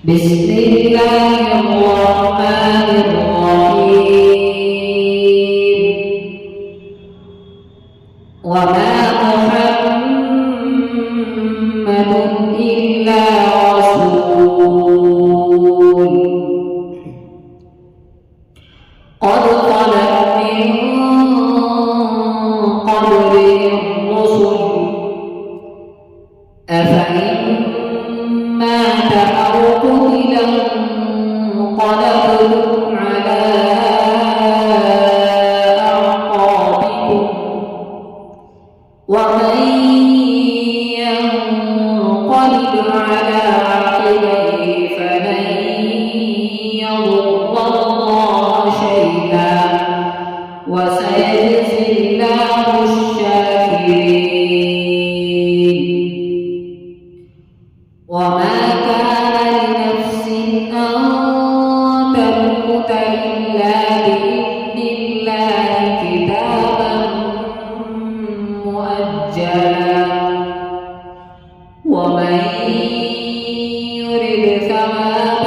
بسم الله الرحمن الرحيم وما محمد إلا رسول قد خلت من قبله الرسل أفإن مات أو قتل انقلبتم على أعقابكم ومن ينقلب على عقبيه فلن يضر الله شيئا وسيجزي الله الشاكرين. وما كان لنفس أن تموت إلا بإذن الله كتابا مؤجلا ومن يرد ثواب